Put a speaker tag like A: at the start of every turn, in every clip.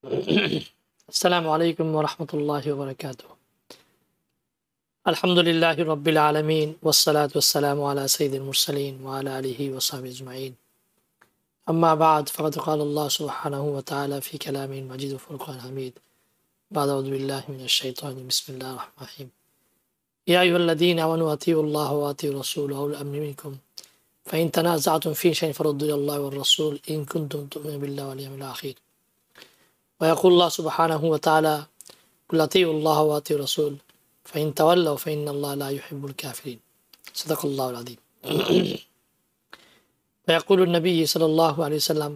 A: السلام عليكم ورحمة الله وبركاته. الحمد لله رب العالمين والصلاة والسلام على سيد المرسلين وعلى آله وصحبه أجمعين. أما بعد فقد قال الله سبحانه وتعالى في كلامه المجيد وفرقان حميد بعد أعوذ بالله من الشيطان بسم الله الرحمن الرحيم. يا أيها الذين آمنوا أطيعوا الله وأطيعوا الرسول وأولي الأمر منكم فإن تنازعتم في شيء فردوا إلى الله والرسول إن كنتم تؤمنون بالله واليوم الآخر. ويقول الله سبحانه وتعالى قل أطيعوا الله وأطيعوا الرسول فإن تولوا فإن الله لا يحب الكافرين. صدق الله العظيم. ويقول النبي صلى الله عليه وسلم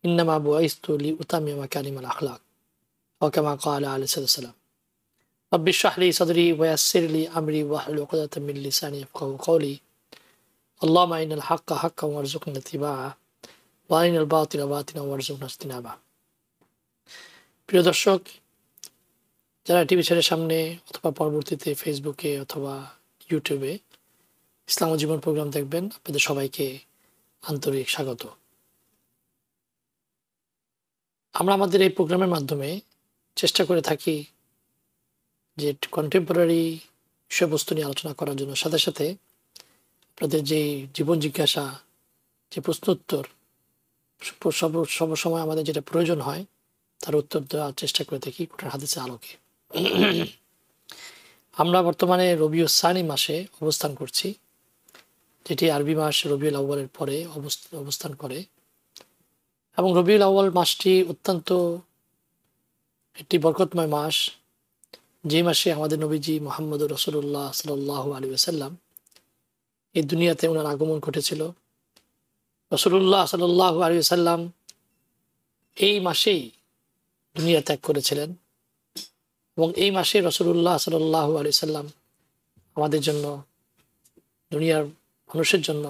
A: إنما بعثت لأتمم مكارم الأخلاق وكما قال عليه الصلاة والسلام رب اشرح لي صدري ويسر لي أمري واحلل عقدة من لساني يفقهوا قولي اللهم إن الحق حقا وارزقنا اتباعه وأرنا الباطل باطلا وارزقنا اجتنابه. প্রিয় দর্শক, যারা টিভি চ্যানেলের সামনে অথবা পরবর্তীতে ফেসবুকে অথবা ইউটিউবে ইসলাম ও জীবন প্রোগ্রাম দেখবেন, আপনাদের সবাইকে আন্তরিক স্বাগত। আমরা আমাদের এই প্রোগ্রামের মাধ্যমে চেষ্টা করে থাকি যে কন্টেম্পোরারি বিষয়বস্তু নিয়ে আলোচনা করার জন্য, সাথে সাথে আপনাদের যে জীবন জিজ্ঞাসা, যে প্রশ্ন উত্তর সবসময় আমাদের যেটা প্রয়োজন হয় তার উত্তর দেওয়ার চেষ্টা করে থাকি কোরআন হাদিসের আলোকে। আমরা বর্তমানে রবিউল সানি মাসে অবস্থান করছি, যেটি আরবি মাস রবিউল আউয়ালের পরে অবস্থান করে, এবং রবিউল আউয়াল মাসটি অত্যন্ত একটি বরকতময় মাস, যে মাসে আমাদের নবীজি মুহাম্মদ রাসূলুল্লাহ সাল্লাল্লাহু আলাইহি ওয়াসাল্লাম এই দুনিয়াতে ওনার আগমন ঘটেছিল। রাসূলুল্লাহ সাল্লাল্লাহু আলাইহি ওয়াসাল্লাম এই মাসেই দুনিয়া ত্যাগ করেছিলেন, এবং এই মাসে রাসূলুল্লাহ সাল্লাল্লাহু আলাইহি ওয়াসাল্লাম আমাদের জন্য, দুনিয়ার মানুষের জন্য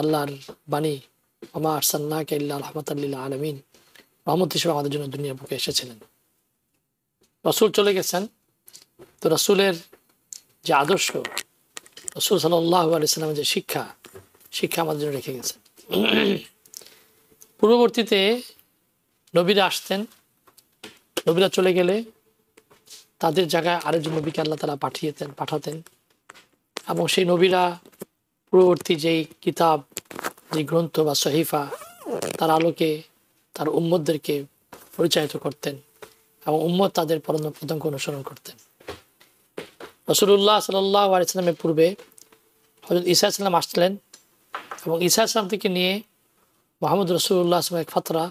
A: আল্লাহর বাণী ওমা আরসালনাকা ইল্লা রাহমাতাল লিল আলামিন, রহমত হিসেবে আমাদের জন্য দুনিয়ার বুকে এসেছিলেন। রাসূল চলে গেছেন, তো রাসূলের যে আদর্শ, রাসূল সাল্লাল্লাহু আলাইহি ওয়াসাল্লামের যে শিক্ষা আমাদের জন্য রেখে গেছেন। পূর্ববর্তীতে নবীরা আসতেন, নবীরা চলে গেলে তাদের জায়গায় আরেকজন নবীকে আল্লাহ তাআলা পাঠাতেন, এবং সেই নবীরা পূর্ববর্তী যেই কিতাব, যে গ্রন্থ বা সহিফা, তার আলোকে তার উম্মতদেরকে পরিচালিত করতেন, এবং উম্মত তাদের পথঙ্ক অনুসরণ করতেন। রাসূলুল্লাহ সাল্লাল্লাহু আলাইহি ওয়াসাল্লামের পূর্বে হযরত ঈসা আলাইহিস সালাম আসছিলেন, এবং ঈসা আলাইহিস সালাম থেকে নিয়ে মুহাম্মদ রাসূলুল্লাহ সাল্লাল্লাহু আলাইহি ওয়াসাল্লাম এক ফাতরা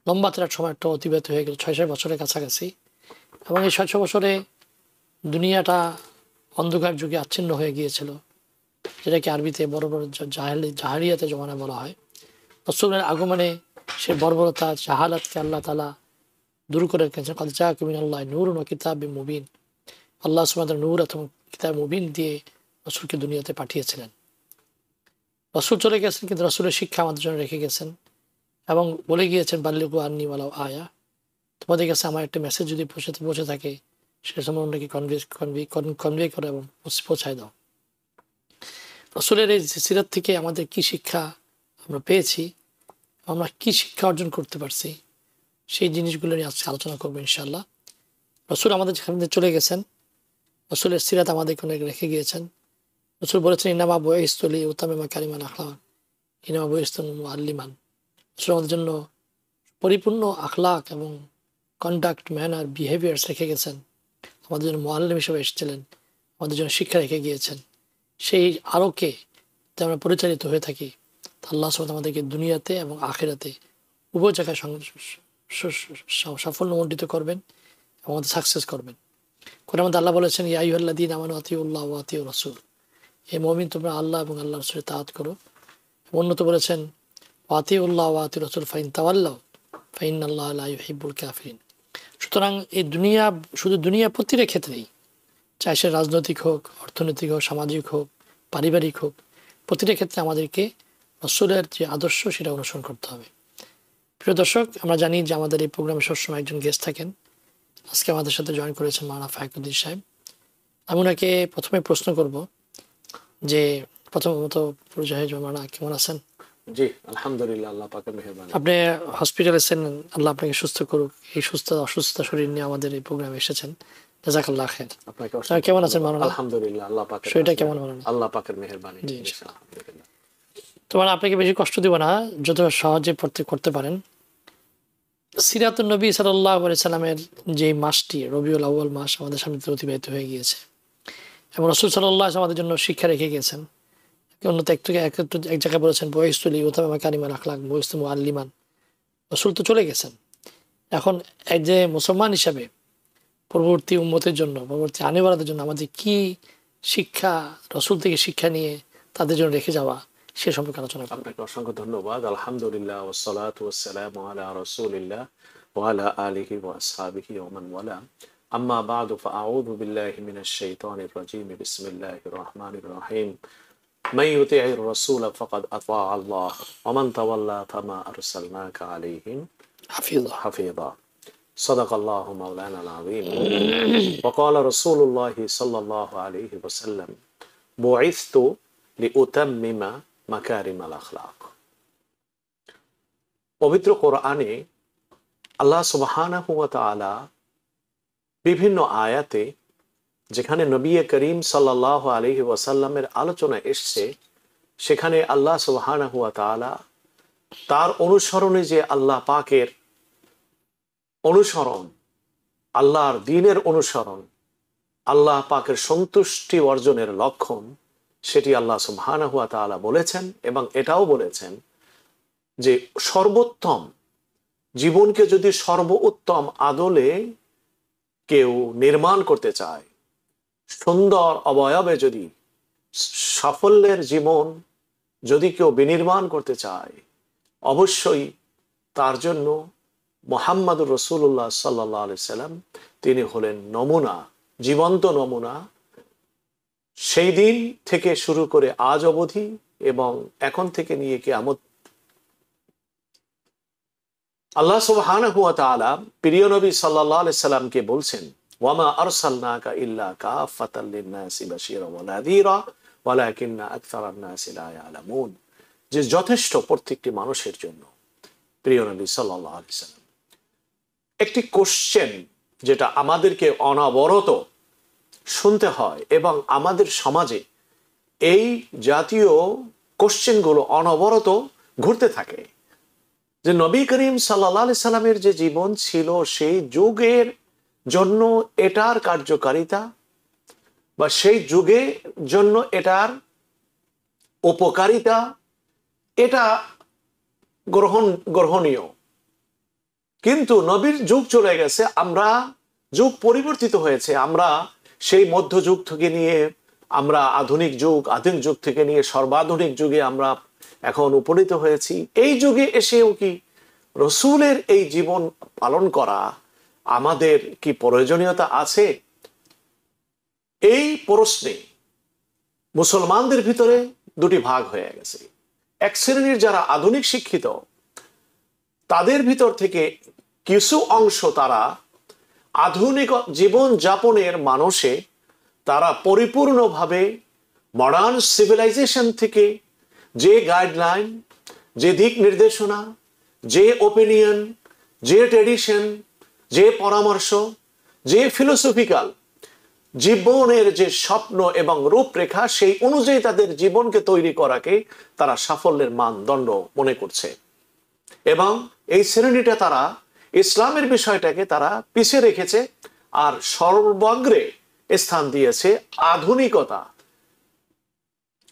A: লম্বা সময়টা অতিবাহিত হয়ে গেল, 600 বছরের কাছাকাছি। এবং এই 600 বছরে দুনিয়াটা অন্ধকার যুগে আচ্ছিন্ন হয়ে গিয়েছিল, যেটাকে আরবিতে বড় বড় জাহালিয়াতে জমানা বলা হয়। রাসূলের আগমনে সে বর্বরতা, জাহালাতকে আল্লাহ তাআলা দূর করে রেখেছেন। ক্বাদ জাআকুম মিনাল্লাহি নূরুন ওয়া কিতাবুম মুবিন, আল্লাহ সুবহানাহু ওয়া তাআলা নূর এবং কিতাব মুবিন দিয়ে রাসূলকে দুনিয়াতে পাঠিয়েছিলেন। রাসূল চলে গেছেন, কিন্তু রাসূলের শিক্ষা আমাদের জন্য রেখে গেছেন, এবং বলে গিয়েছেন বাল্লিগু আন্নী ওয়ালাউ আয়া, তোমাদের কাছে আমার একটা মেসেজ যদি পৌঁছে থাকে, সে সময় অন্যকে কনভে করো এবং পৌঁছায় দাও। রাসূলের এই সিরাত থেকে আমাদের কি শিক্ষা আমরা পেয়েছি, আমরা কি শিক্ষা অর্জন করতে পারছি, সেই জিনিসগুলো নিয়ে আজকে আলোচনা করবো ইনশাআল্লাহ। রাসূল আমাদের যেখানে চলে গেছেন, রাসূলের সিরাত আমাদেরকে অনেক রেখে গিয়েছেন। রাসূল বলেছেন ইন্নামা বুইসতু লিউতাম্মিমা মাকারিমাল আখলাক, ইন্নামা বুইসতু মুআল্লিমান। রাসূল আমাদের জন্য পরিপূর্ণ আখলাক এবং কন্ডাক্ট, ম্যানার, বিহেভিয়ার্স রেখে গেছেন, আমাদের জন্য মুআল্লিম হিসেবে এসেছিলেন, আমাদের জন্য শিক্ষা রেখে গিয়েছেন। সেই আলোকে যে আমরা পরিচালিত হয়ে থাকি, আল্লাহ সুবহানাহু আমাদেরকে দুনিয়াতে এবং আখিরাতে উভয় জায়গায় সাফল্যমণ্ডিত করবেন এবং আমাদের সাকসেস করবেন। কোরআনের মধ্যে আল্লাহ বলেছেন ইয়া আইয়ুহাল্লাযীনা আমানু আতিউল্লাহ ওয়া আতিউর রাসূল, হে মুমিন তোমরা আল্লাহ এবং আল্লাহর রাসূলের তাআত করো। অন্যত বলেছেন ওয়া আতিউল্লাহ ওয়া আতিউর রাসূল ফাইন তাওয়াল্লাউ ফাইন্নাল্লাহা লা ইউহিব্বুল কাফিরিন। সুতরাং এই দুনিয়া, শুধু দুনিয়া প্রতিটা ক্ষেত্রেই, চাই সে রাজনৈতিক হোক, অর্থনৈতিক হোক, সামাজিক হোক, পারিবারিক হোক, প্রতিটা ক্ষেত্রে আমাদেরকে রাসূলের যে আদর্শ সেটা অনুসরণ করতে হবে। প্রিয় দর্শক, আমরা জানি যে আমাদের এই প্রোগ্রামে সবসময় একজন গেস্ট থাকেন। আজকে আমাদের সাথে জয়েন করেছেন মাওলানা ফায়কুদ্দিন সাহেব। আমি ওনাকে প্রথমে প্রশ্ন করব যে প্রথমত পরিচয়, মাওলানা কেমন আছেন?
B: জি আলহামদুলিল্লাহ, আল্লাহ পাকের মেহেরবানি।
A: আপনি হসপিটালে ছিলেন, আল্লাহ আপনাকে সুস্থ করুক। এই অসুস্থ শরীর নিয়ে আমাদের এই প্রোগ্রামে এসেছেন, জাযাকাল্লাহ খায়ের।
B: আপনাকে
A: কেমন আছেন মাওলানা?
B: আলহামদুলিল্লাহ, আল্লাহ পাকের
A: শরীরটা কেমন মাওলানা?
B: আল্লাহ পাকের মেহেরবানি।
A: জি আলহামদুলিল্লাহ। তোমার আপনাকে বেশি কষ্ট দিব না, যত সহজে করতে পারেন। সিরাতুন নবী সাল্লাল্লাহু আলাইহি সাল্লামের যে মাসটি রবিউল আউয়াল মাস আমাদের সামনে অতিবাহিত হয়ে গিয়েছে, এবং রাসূল সাল্লাল্লাহু আলাইহি ওয়াসাল্লাম আমাদের জন্য শিক্ষা রেখে গেছেন। অন্যত এক জায়গায় বলেছেন বয়স্তুলি ওতামা কারিমান আখলাক বয়স্তু মুআল্লিমান। রাসূল তো চলে গেছেন, এখন এক যে মুসলমান হিসাবে পরবর্তী উম্মতের জন্য, পরবর্তী আনেওয়ালাদের জন্য আমাদের কি শিক্ষা, রাসূল থেকে শিক্ষা নিয়ে তাদের জন্য রেখে যাওয়া, সে সম্পর্কে আলোচনা করব।
B: আপনাকে অসংখ্য ধন্যবাদ। আলহামদুলিল্লাহ ওয়াসসালাতু ওয়াসসালামু আলা রাসূলিল্লাহ ওয়া আলা আলিহি ওয়া আসহাবিহি ওয়া মান ওয়ালা। আম্মা বা'দু ফাআউযু বিল্লাহি মিনাশ শাইতানির রাজীম। বিসমিল্লাহির রাহমানির রাহিম। মান ইউতি'ইর রাসূল ফাকাদ আতা আল্লাহ ওয়া মান তাওয়াল্লা ফামা আরসালনাকা আলাইহিম হাফিযা। সাদাকাল্লাহু মাওলানাল আযীম। ওয়া ক্বালা রাসূলুল্লাহ সাল্লাল্লাহু আলাইহি ওয়াসাল্লাম বু'ইসতু লিউতাম্মিমা মাকারিমাল আখলাক। পবিত্র কোরআনে আল্লাহ সুবহানাহু ওয়া তাআলা বিভিন্ন আয়াতে যেখানে নবী করিম সাল্লাল্লাহু আলাইহি ওয়াসাল্লামের আলোচনা এসছে, সেখানে আল্লাহ সুবহানাহু ওয়া তাআলা তার অনুসরণে যে আল্লাহ পাকের অনুসরণ, আল্লাহর দ্বীনের অনুসরণ, আল্লাহ পাকের সন্তুষ্টি অর্জনের লক্ষণ, সেটি আল্লাহ সুবহানাহু ওয়া তাআলা বলেছেন। এবং এটাও বলেছেন যে সর্বোত্তম জীবনকে যদি সর্বোত্তম আদলে কেউ নির্মাণ করতে চায়, সুন্দর অবয়বে যদি সাফল্যের জীবন যদি কেউ বিনির্মাণ করতে চায়, অবশ্যই তার জন্য মুহাম্মদুর রাসূলুল্লাহ সাল্লাল্লাহু আলাইহি সাল্লাম তিনি হলেন নমুনা, জীবন্ত নমুনা। সেই দিন থেকে শুরু করে আজ অবধি এবং এখন থেকে নিয়ে কিয়ামত, আল্লাহ সুবহানাহু ওয়া তাআলা প্রিয় নবী সাল্লাল্লাহু আলাইহি সাল্লামকে বলছেন, ওয়ামা আরসালনাকা ইল্লা কাফাতাল লিন-নাসি বাশীরা ওয়া নাযীরা ওয়ালাকিন্না আকসারান নাসি লা ইয়ালামুন, যে যথেষ্ট প্রত্যেকটি মানুষের জন্য। প্রিয় নবী সাল্লাল্লাহু আলাইহি সাল্লাম, একটি কোশ্চেন যেটা আমাদেরকে অনবরত শুনতে হয় এবং আমাদের সমাজে এই জাতীয় কোশ্চেনগুলো অনবরত ঘুরতে থাকে, যে নবী করিম সাল্লাল্লাহু আলাইহি সাল্লামের যে জীবন ছিল সেই যুগের জন্য এটার কার্যকারিতা বা সেই যুগের জন্য এটার উপকারিতা, এটা গ্রহণীয়। কিন্তু নবীর যুগ চলে গেছে, আমরা যুগ পরিবর্তিত হয়েছে, আমরা সেই মধ্যযুগ থেকে নিয়ে আমরা আধুনিক যুগ থেকে নিয়ে সর্বাধুনিক যুগে আমরা এখন উপনীত হয়েছি। এই যুগে এসেও কি রসুলের এই জীবন পালন করা আমাদের কি প্রয়োজনীয়তা আছে? এই প্রশ্নে মুসলমানদের ভিতরে দুটি ভাগ হয়ে গেছে। এক শ্রেণীর যারা আধুনিক শিক্ষিত, তাদের ভিতর থেকে কিছু অংশ তারা আধুনিক জীবন যাপনের মানুষে তারা পরিপূর্ণভাবে মডার্ন সিভিলাইজেশন থেকে যে গাইডলাইন, যে দিক নির্দেশনা, যে ওপিনিয়ন, যে ট্রেডিশন, যে পরামর্শ, যে ফিলোসফিক্যাল জীবনের যে স্বপ্ন এবং রূপরেখা, সেই অনুযায়ী তাদের জীবনকে তৈরি করাকে তারা সাফল্যের মানদণ্ড মনে করছে। এবং এই শ্রেণীটা তারা ইসলামের বিষয়টাকে তারা পিছিয়ে রেখেছে আর সর্বাগ্রে স্থান দিয়েছে আধুনিকতা।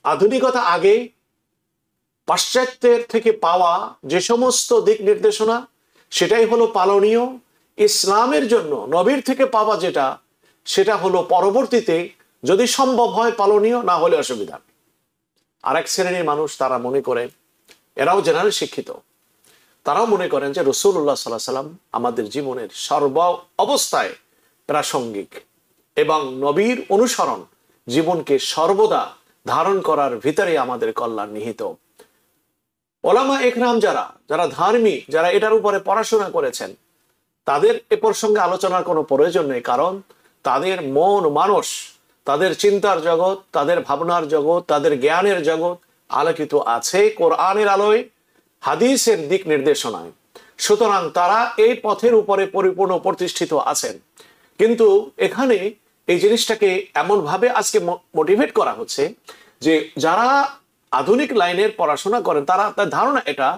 B: আধুনিকতা আগে পাশ্চাত্যের থেকে পাওয়া যে সমস্ত দিক নির্দেশনা, সেটাই হলো পালনীয়। ইসলামের জন্য নবীর থেকে পাওয়া যেটা, সেটা হলো পরবর্তীতে যদি সম্ভব হয় পালনীয়, না হলে অসুবিধা। আরেক শ্রেণীর মানুষ তারা মনে করেন, এরাও জেনারেল শিক্ষিত, তারাও মনে করেন যে রাসূলুল্লাহ সাল্লাল্লাহু আলাইহি সাল্লাম আমাদের জীবনের সর্ব অবস্থায় প্রাসঙ্গিক এবং নবীর অনুসরণ জীবনকে সর্বদা ধারণ করার ভিতরে আমাদের কল্যাণ নিহিত। ওলামা একরাম যারা ধার্মিক, যারা এটার উপরে পড়াশোনা করেছেন, তাদের এ প্রসঙ্গে আলোচনার কোনো প্রয়োজন নেই, কারণ তাদের মন মানুষ, তাদের চিন্তার জগৎ, তাদের ভাবনার জগৎ, তাদের জ্ঞানের জগৎ আলোকিত আছে কোরআনের আলোয়, হাদিসের দিক নির্দেশনায়। সুতরাং তারা এই পথের উপরে পরিপূর্ণ প্রতিষ্ঠিত আছেন। কিন্তু এখানে এই জিনিসটাকে এমন ভাবে আজকে মোটিভেট করা হচ্ছে যে যারা আধুনিক লাইনের পড়াশোনা করেন তারা, তার ধারণা এটা,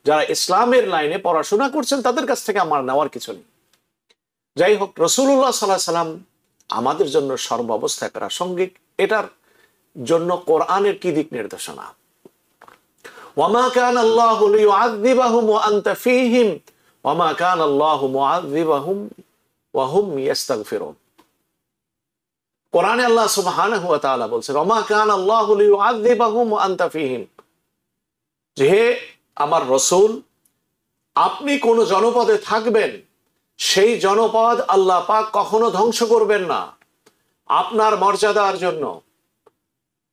B: যারা ইসলামের লাইনে পড়াশোনা করছেন তাদের কাছ থেকে আমার নেওয়ার কিছু নেই। যাই হোক, রাসূলুল্লাহ সাল্লাল্লাহু আলাইহি সাল্লাম আমাদের জন্য সর্বাবস্থায় প্রাসঙ্গিক। এটার জন্য কোরআনের কি দিক নির্দেশনা? ওয়ামা কানা আল্লাহু লিয়ুআযযিবাহুম ওয়া আনতা ফীহিম ওয়ামা কানা আল্লাহু মুআযযিবাহুম ওয়া হুম ইস্তাগফিরুন। কোরআনে আল্লাহ সুবহানাহু ওয়া তাআলা বলছেন, ওয়ামা কানা আল্লাহু লিয়ুআযযিবাহুম ওয়া আনতা ফীহিম, যে হে আমার রাসূল, আপনি কোন জনপদে থাকবেন, সেই জনপদ আল্লাহ পাক কখনো ধ্বংস করবেন না আপনার মর্যাদার জন্য।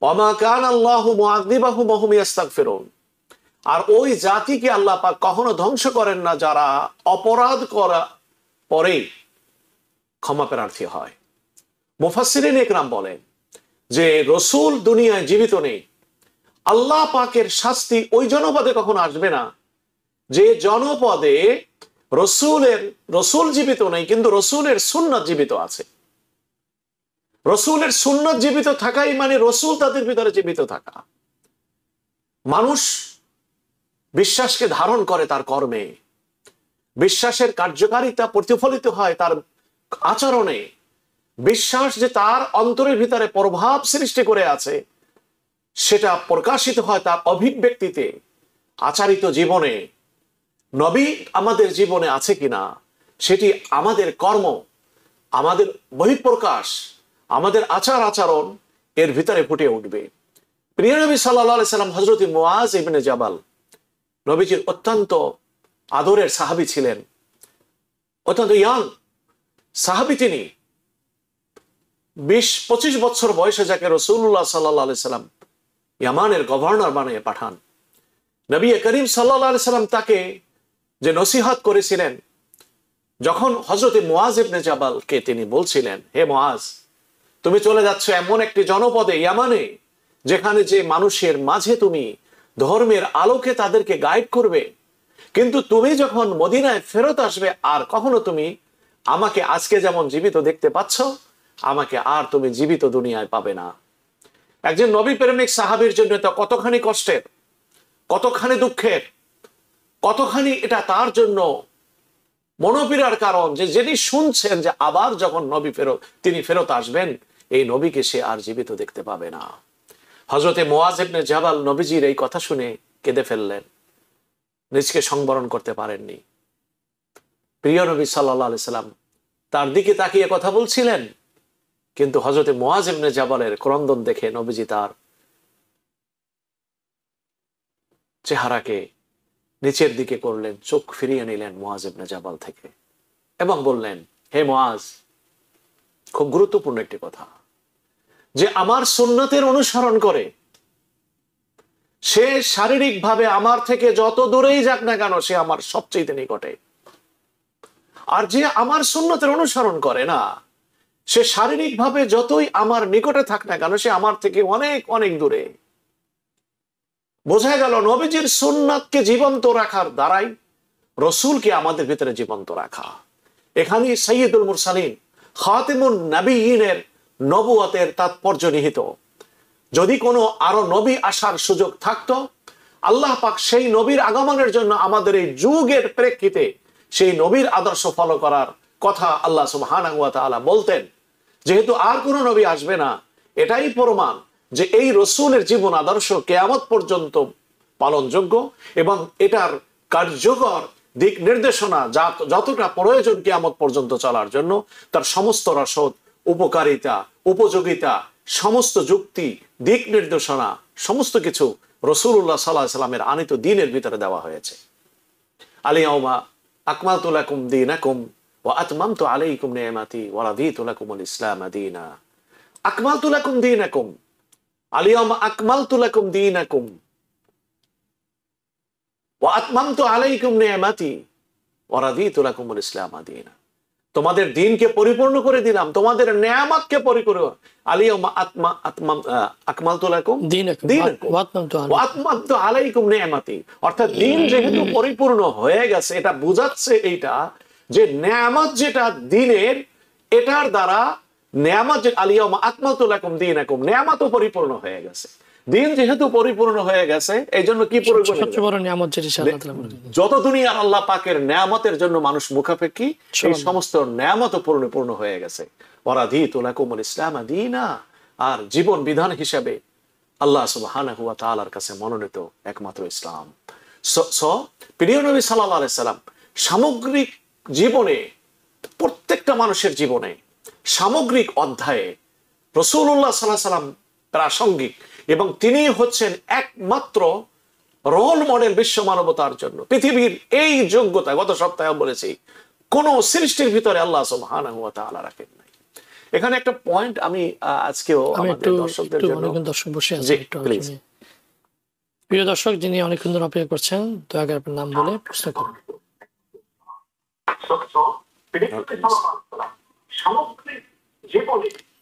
B: ওয়ামা কানা আল্লাহু মুআযযিবাহুম ওয়া হুম ইস্তাগফিরুন, আর ওই জাতিকে আল্লাহ পাক কখনো ধ্বংস করেন না যারা অপরাধ করা পরে ক্ষমা প্রার্থী হয়। মুফাসসিরিন ইকরাম বলেন যে রাসূল দুনিয়ায় জীবিত নেই, আল্লাহ পাকের শাস্তি ওই জনপদে কখনো আসবে না যে জনপদে রাসূল জীবিত নেই কিন্তু রাসূলের সুন্নাত জীবিত আছে। রাসূলের সুন্নাত জীবিত থাকাই মানে রাসূল তাদের ভিতরে জীবিত থাকা। মানুষ বিশ্বাসকে ধারণ করে তার কর্মে, বিশ্বাসের কার্যকারিতা প্রতিফলিত হয় তার আচরণে। বিশ্বাস যে তার অন্তরের ভিতরে প্রভাব সৃষ্টি করে আছে সেটা প্রকাশিত হয় তার অভিব্যক্তিতে, আচারিত জীবনে। নবী আমাদের জীবনে আছে কিনা সেটি আমাদের কর্ম, আমাদের বহিঃপ্রকাশ, আমাদের আচার আচরণ এর ভিতরে ফুটে উঠবে। প্রিয় নবী সাল্লাল্লাহু আলাইহি সাল্লাম হযরত মুআজ ইবনে জাবাল নবীজির অত্যন্ত আদরের সাহাবী ছিলেন, অত্যন্ত ইয়াং সাহাবী। তিনি 20-25 বছর বয়সে যাকে রাসূলুল্লাহ সাল্লাল্লাহু আলাইহি সাল্লাম ইয়ামানের গভর্নর বানিয়ে পাঠান, নবী করিম সাল্লাল্লাহু আলাইহি সাল্লাম তাকে যে নসিহত করেছিলেন, যখন হযরত মুআজ ইবনে জাবালকে তিনি বলছিলেন, হে মুআজ, তুমি চলে যাচ্ছ এমন একটি জনপদে ইয়ামানে যেখানে যে মানুষের মাঝে তুমি ধর্মের আলোকে তাদেরকে গাইড করবে, কিন্তু তুমি যখন মদিনায় ফেরত আসবে আর কখনো তুমি আমাকে আজকে যেমন জীবিত দেখতে পাচ্ছ, আমাকে আর তুমি জীবিত দুনিয়ায় পাবে না। একজন নবী প্রেমিক সাহাবীর জন্য এটা কতখানি কষ্টের, কতখানি দুঃখের, কতখানি এটা তার জন্য মনোপীড়ার কারণ যে যিনি শুনছেন যে আবার যখন তিনি ফেরত আসবেন, এই নবীকে সে আর জীবিত দেখতে পাবে না। হযরতে মুআজ ইবনে জাবাল নবীজির এই কথা শুনে কেঁদে ফেললেন, নিজকে সংবরণ করতে পারেননি। প্রিয় নবী সাল্লাল্লাহু আলাইহি সাল্লাম তার দিকে তাকিয়ে কথা বলছিলেন, কিন্তু হযরতে মুআজ ইবনে জাবালের ক্রন্দন দেখে নবীজি তার চেহারাকে নিচের দিকে করলেন, চোখ ফিরিয়ে নিলেন মুআজ ইবনে জাবাল থেকে এবং বললেন, হে মুআজ, খুব গুরুত্বপূর্ণ একটি কথা, যে আমার সুন্নতের অনুসরণ করে সে শারীরিকভাবে আমার থেকে যত দূরেই যাক না কেন সে আমার সবচেয়ে নিকটে, আর যে আমার সুন্নতের অনুসরণ করে না সে শারীরিকভাবে যতই আমার নিকটে থাক না কেন সে আমার থেকে অনেক অনেক দূরে। বোঝা গেল নবীজির সুন্নাতকে জীবন্ত রাখার দ্বারাই রাসূলকে আমাদের ভিতরে জীবন্ত রাখা। এখানে সাইয়্যিদুল মুরসালিন খাতিমুন নবিয়্যিনের নবুয়তের তাৎপর্য নিহিত। যদি কোনো আরো নবী আসার সুযোগ থাকতো, আল্লাহ পাক সেই নবীর আগমনের জন্য আমাদের এই যুগের প্রেক্ষিতে সেই নবীর আদর্শ ফলো করার কথা আল্লাহ সুবহানাহু ওয়া তাআলা বলতেন। যেহেতু আর কোনো নবী আসবে না, এটাই প্রমাণ যে এই রাসূলের জীবন আদর্শ কিয়ামত পর্যন্ত পালনযোগ্য এবং এটার কার্যকর দিক নির্দেশনা যতটা প্রয়োজন কিয়ামত পর্যন্ত চলার জন্য, তার সমস্ত রসদ, উপকারিতা, উপযোগিতা, সমস্ত যুক্তি, দিক নির্দেশনা, সমস্ত কিছু রাসূলুল্লাহ সাল্লাল্লাহু আলাইহি সাল্লামের আনিত দ্বীনের ভিতরে দেওয়া হয়েছে। আল-ইয়াওমা আকমালতু লাকুম দীনাকুম ওয়া আতমামতু আলাইকুম নি'মাতি ওয়া রাদিতু লাকুমুল ইসলাম দীনা। আকমালতু লাকুম দীনাকুম, আল-ইয়াওমা আকমালতু লাকুম দীনাকুম ওয়া আতমামতু আলাইকুম নি'মাতি ওয়া রাদিতু লাকুমুল ইসলাম দীনা। তোমাদের দিনকে পরিপূর্ণ করে দিলাম, তোমাদের নেয়ামতকে পরিপূর্ণ আলিয়াউমা আকমালতু লাকুম
A: দীনাকুম
B: দীনাকুম
A: ওয়া আতমামতু
B: ওয়া
A: আলাইকুম।
B: আতমামতু আলাইকুম নি'মাতি। অর্থাৎ দিন যেহেতু পরিপূর্ণ হয়ে গেছে, এটা বোঝাচ্ছে এইটা যে নেয়ামত যেটা দিনের, এটার দ্বারা নেয়ামত যে আলিয়াউমা আকমালতু লাকুম দীনাকুম, নেয়ামতও পরিপূর্ণ হয়ে গেছে। দিন যেহেতু পরিপূর্ণ হয়ে গেছে, এই জন্য কি পরিপূর্ণ?
A: সবচেয়ে বড় নিয়ামত যেটা আল্লাহ তাআলা বলেন,
B: যত দুনিয়ার আল্লাহ পাকের নেয়ামতের জন্য মানুষ মুখাপেক্ষী, এই সমস্ত নেয়ামত পূর্ণ হয়ে গেছে। ওয়ারাদিতু লাকুমুল ইসলাম দীনা, আর জীবন বিধান হিসেবে আল্লাহ সুবহানাহু ওয়া তাআলার কাছে মনোনীত একমাত্র ইসলাম। প্রিয় নবী সাল্লাল্লাহু আলাইহি সাল্লাম সামগ্রিক জীবনে, প্রত্যেকটা মানুষের জীবনে সামগ্রিক অধ্যায়ে রাসূলুল্লাহ সাল্লাল্লাহু আলাইহি সাল্লাম প্রাসঙ্গিক, এবং তিনি হচ্ছেন একমাত্র রোল মডেল বিশ্ব মানবতার জন্য। পৃথিবীর এই যোগ্যতা গত সপ্তাহে বলেছি, কোন সৃষ্টির ভিতরে আল্লাহ সুবহানাহু ওয়া তাআলা রাখেন নাই। এখানে একটা পয়েন্ট আমি আজকেও আমাদের দর্শকদের জন্য,
A: অনেকক্ষণ দর্শক বসে আছে, একটু শুনি। প্রিয় দর্শক, যিনি অনেকক্ষণ ধরে অপেক্ষা করছেন, দয়া করে আপনার নাম বলে প্রশ্ন করুন।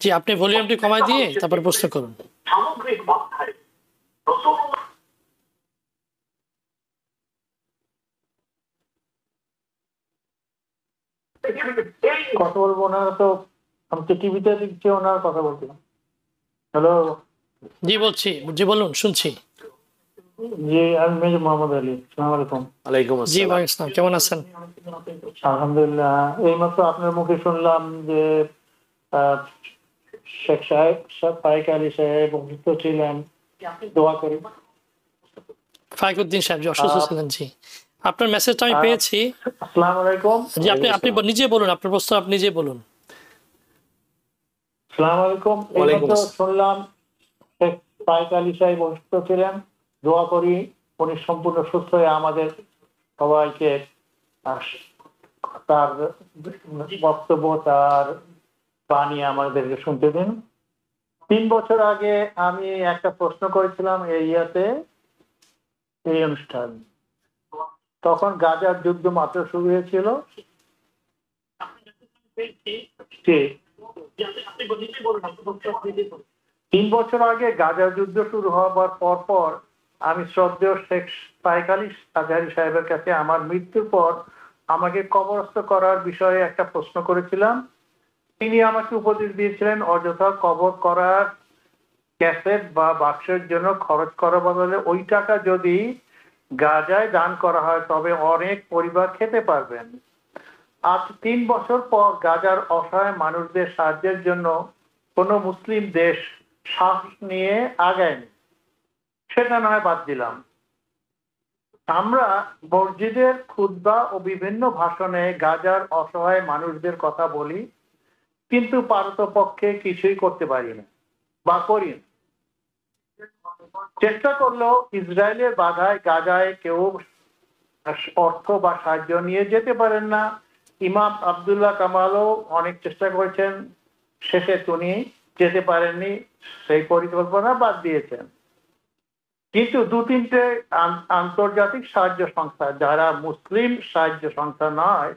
A: জি, আপনি ভলিউমটি কমায় দিয়ে তারপর প্রশ্ন করুন।
C: সামগ্রিক অধ্যায় রাসূলুল্লাহ কথা বলবো না তো, আমি তো টিভিতে দেখছি ওনার কথা বলছিলাম। হ্যালো,
A: জি বলছি, জি বলুন, শুনছি।
C: জি, আমি মেজর মোহাম্মদ আলী। আসসালামু আলাইকুম।
B: ওয়ালাইকুম
A: জি
B: আসসালাম।
A: ওয়ালাইকুম আসসালাম, কেমন আছেন?
C: আলহামদুলিল্লাহ। এইমাত্র আপনার মুখে শুনলাম যে শেখ ফায়েক আলী সাহেব অসুস্থ ছিলেন, দোয়া করি।
A: ফায়েকুদ্দিন সাহেব জি অসুস্থ ছিলেন। জি, আপনার মেসেজটা আমি পেয়েছি।
C: আসসালামু আলাইকুম।
A: জি, আপনি নিজে বলুন, আপনার প্রশ্ন আপনি নিজে বলুন।
C: আসসালামু আলাইকুম। এইমাত্র শুনলাম শেখ ফায়েক আলী সাহেব অসুস্থ ছিলেন, দোয়া করি উনি সম্পূর্ণ সুস্থ হয়ে আমাদের সবাইকে তার বক্তব্য, তার বাণী আমাদেরকে শুনতে দিন। 3 বছর আগে আমি একটা প্রশ্ন করেছিলাম এই অনুষ্ঠান, তখন গাজার যুদ্ধ মাত্র শুরু হয়েছিল। 3 বছর আগে গাজার যুদ্ধ শুরু হওয়ার পর আমি শ্রদ্ধেয় শেখ ফায়েক আলী সাহেবের কাছে আমার মৃত্যুর পর আমাকে কবরস্থ করার বিষয়ে একটা প্রশ্ন করেছিলাম। তিনি আমাকে উপদেশ দিয়েছিলেন অযথা কবর করার ক্যাসেট বা বাক্সের জন্য খরচ করার বদলে ওই টাকা যদি গাজায় দান করা হয় তবে অনেক পরিবার খেতে পারবেন। আজ 3 বছর পর গাজার অসহায় মানুষদের সাহায্যের জন্য কোনো মুসলিম দেশ সাহস নিয়ে আগায়নি। সেটা নয় বাদ দিলাম, আমরা মসজিদের খুতবা ও বিভিন্ন ভাষণে গাজার অসহায় মানুষদের কথা বলি, কিন্তু পারতপক্ষে কিছুই করতে পারি না বা করি না। চেষ্টা করলেও ইসরায়েলের বাধায় গাজায় কেউ অর্থ বা সাহায্য নিয়ে যেতে পারেন না। ইমাম আব্দুল্লাহ কামালও অনেক চেষ্টা করেছেন, শেষে তিনি যেতে পারেননি, সেই পরিকল্পনা বাদ দিয়েছেন। কিন্তু 2-3টে আন্তর্জাতিক সাহায্য সংস্থা, যারা মুসলিম সাহায্য সংস্থা নয়,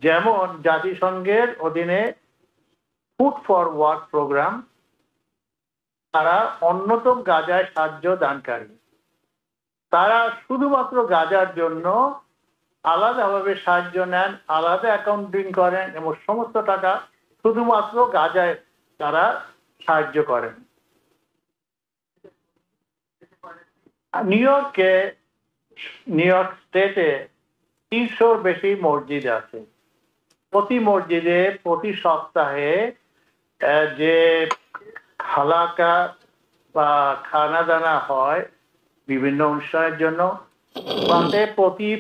C: যেমন জাতিসংঘের অধীনে ফুড ফর ওয়ার্ক প্রোগ্রাম, তারা অন্যতম গাজায় সাহায্য দানকারী। তারা শুধুমাত্র গাজার জন্য আলাদাভাবে সাহায্য নেন, আলাদা অ্যাকাউন্টিং করেন এবং সমস্ত টাকা শুধুমাত্র গাজায় তারা সাহায্য করেন। নিউ ইয়র্ক স্টেটে 300-র বেশি মসজিদ আছে। প্রতি মসজিদে প্রতি সপ্তাহে যে হালাকা বা খানা দানা হয় বিভিন্ন অনুষ্ঠানের জন্য, তাতে প্রতি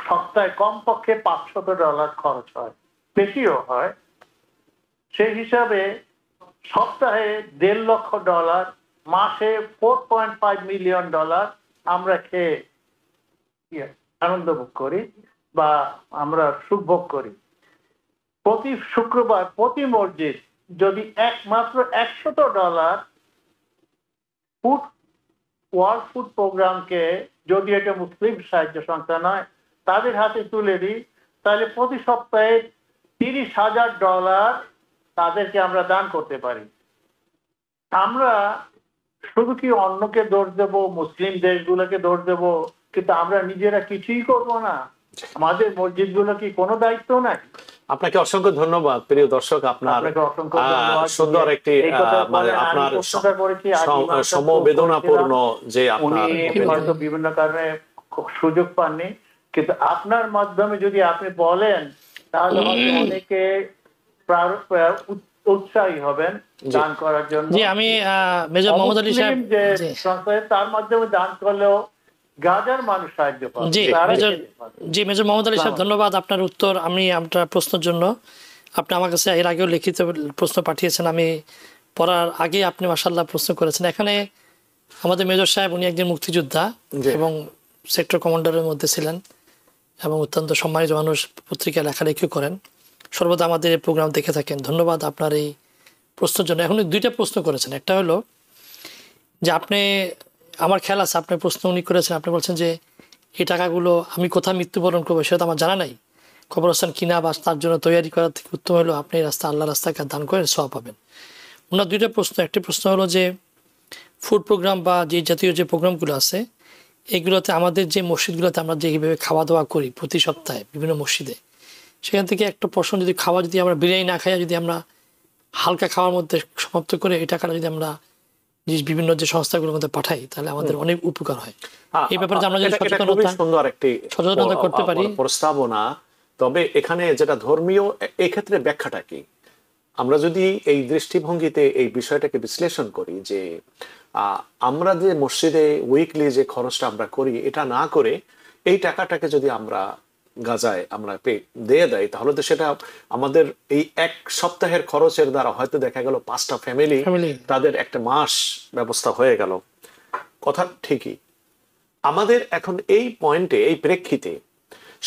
C: সপ্তাহে কমপক্ষে $500 খরচ হয়, বেশিও হয়। সেই হিসাবে সপ্তাহে $1.5 লক্ষ, মাসে $4.5 মিলিয়ন আমরা খেয়ে আনন্দ ভোগ করি বা আমরা সুখ ভোগ করি। প্রতি শুক্রবার প্রতি মসজিদ যদি একমাত্র $100 ওয়ার্ল্ড ফুড প্রোগ্রামকে, যদি এটা মুসলিম সাহায্য সংস্থা নয়, তাদের হাতে তুলে দিই, তাহলে প্রতি সপ্তাহে $30,000 তাদেরকে আমরা দান করতে পারি। আমরা শুধু কি অন্যকে দোষ দেব, মুসলিম দেশগুলোকে দোষ দেব, কিন্তু আমরা নিজেরা কিছুই করব না? আমাদের মসজিদগুলো কি কোনো দায়িত্ব নাই?
B: আপনাকে অসংখ্য ধন্যবাদ প্রিয় দর্শক, আপনার
C: আপনাকে অসংখ্য ধন্যবাদ।
B: সুন্দর একটি
C: এই কথা
B: মানে
C: বলে আমি
B: আপনার
C: প্রশ্নটা করেছি, আজ ইমাম সাহেব
B: সমবেদনাপূর্ণ যে
C: উনি
B: আপনার
C: হয়তো বিভিন্ন কারণে সুযোগ পাননি, কিন্তু আপনার মাধ্যমে যদি আপনি বলেন তাহলে হয়তো অনেকে উৎসাহী হবেন দান করার জন্য।
A: জি, আমি মেজর মোহাম্মদ আলী সাহেব,
C: অমুসলিম যে সংস্থা, তার মাধ্যমে দান করলেও গাজার মানুষ সাহায্য পাবে।
A: জি মেজর মোহাম্মদ আলী সাহেব, ধন্যবাদ আপনার উত্তর। আমি আপনার প্রশ্নের জন্য, আপনি আমার কাছে এর আগেও লিখিত প্রশ্ন পাঠিয়েছেন, আমি পড়ার আগে আপনি মাশাআল্লাহ প্রশ্ন করেছেন। এখানে আমাদের মেজর সাহেব উনি একজন মুক্তিযোদ্ধা এবং সেক্টর কমান্ডারের মধ্যে ছিলেন এবং অত্যন্ত সম্মানিত মানুষ, পত্রিকায় লেখালেখিও করেন, সর্বদা আমাদের এই প্রোগ্রাম দেখে থাকেন। ধন্যবাদ আপনার এই প্রশ্নের জন্য। এখন 2টা প্রশ্ন করেছেন। একটা হলো যে আপনি, আমার খেয়াল আছে আপনি প্রশ্ন উনি করেছেন, আপনি বলছেন যে এই টাকাগুলো আমি কোথায় মৃত্যুবরণ করবো সেটা তো আমার জানা নাই, কবরস্থান কিনা বা তার জন্য তৈরি করার থেকে উত্তম হলো আপনি রাস্তা, আল্লাহ রাস্তাকে দান করেন, সওয়াব পাবেন। ওনার 2টা প্রশ্ন। একটি প্রশ্ন হলো যে ফুড প্রোগ্রাম বা যে জাতীয় যে প্রোগ্রামগুলো আছে এগুলোতে আমাদের যে মসজিদগুলোতে আমরা যেভাবে খাওয়া দাওয়া করি প্রতি সপ্তাহে বিভিন্ন মসজিদে, সেখান থেকে একটা প্রশ্ন, যদি খাওয়া যদি আমরা বিরিয়ানি না খাইয়া যদি আমরা হালকা খাওয়ার মধ্যে সমাপ্ত করে এই টাকাটা যদি আমরা বিভিন্ন যে সংস্থাগুলোর মধ্যে পাঠাই তাহলে আমাদের অনেক উপকার হয়। এই ব্যাপারে আমরা যদি সচেতনতা করতে পারি।
B: প্রস্তাবনা। তবে এখানে যেটা ধর্মীয়, এক্ষেত্রে ব্যাখ্যাটা কি? আমরা যদি এই দৃষ্টিভঙ্গিতে এই বিষয়টাকে বিশ্লেষণ করি যে আমরা যে মসজিদে উইকলি যে খরচটা আমরা করি, এটা না করে এই টাকাটাকে যদি আমরা গাজায় আমরা দিয়ে দেয়, তাহলে তো সেটা আমাদের এই এক সপ্তাহের খরচের দ্বারা হয়তো দেখা গেল 5টা ফ্যামিলি তাদের একটা মাস ব্যবস্থা হয়ে গেল। কথা ঠিকই। আমাদের এখন এই পয়েন্টে, এই প্রেক্ষিতে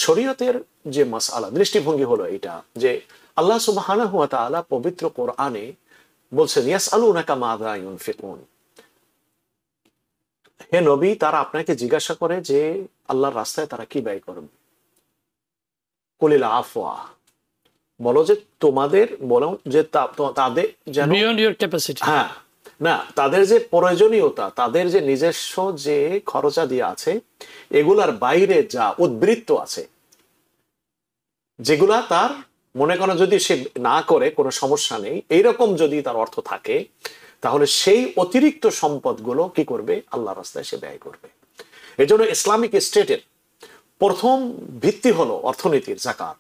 B: শরীয়তের যে মাসআলা, দৃষ্টিভঙ্গি হলো এটা যে আল্লাহ সুবহানাহু ওয়া তাআলা পবিত্র কোরআনে বলছেন ইয়াসআলুনাকা মাযা ইউনফিকুন, হে নবী তারা আপনাকে জিজ্ঞাসা করে যে আল্লাহর রাস্তায় তারা কি ব্যয় করবে। কুলিল আফওয়া, বলো যে তোমাদের, বলো যে তাদের যেন
A: বিয়ন্ড ইওর ক্যাপাসিটি,
B: হ্যাঁ না, তাদের যে প্রয়োজনীয়তা, তাদের যে নিজস্ব যে খরচাদি আছে, এগুলার বাইরে যা উদ্বৃত্ত আছে, যেগুলা তার মনে করো যদি সে না করে কোনো সমস্যা নেই, এইরকম যদি তার অর্থ থাকে, তাহলে সেই অতিরিক্ত সম্পদগুলো কি করবে? আল্লাহ রাস্তায় সে ব্যয় করবে। এজন্য ইসলামিক স্টেটের প্রথম ভিত্তি হলো অর্থনীতির জাকাত।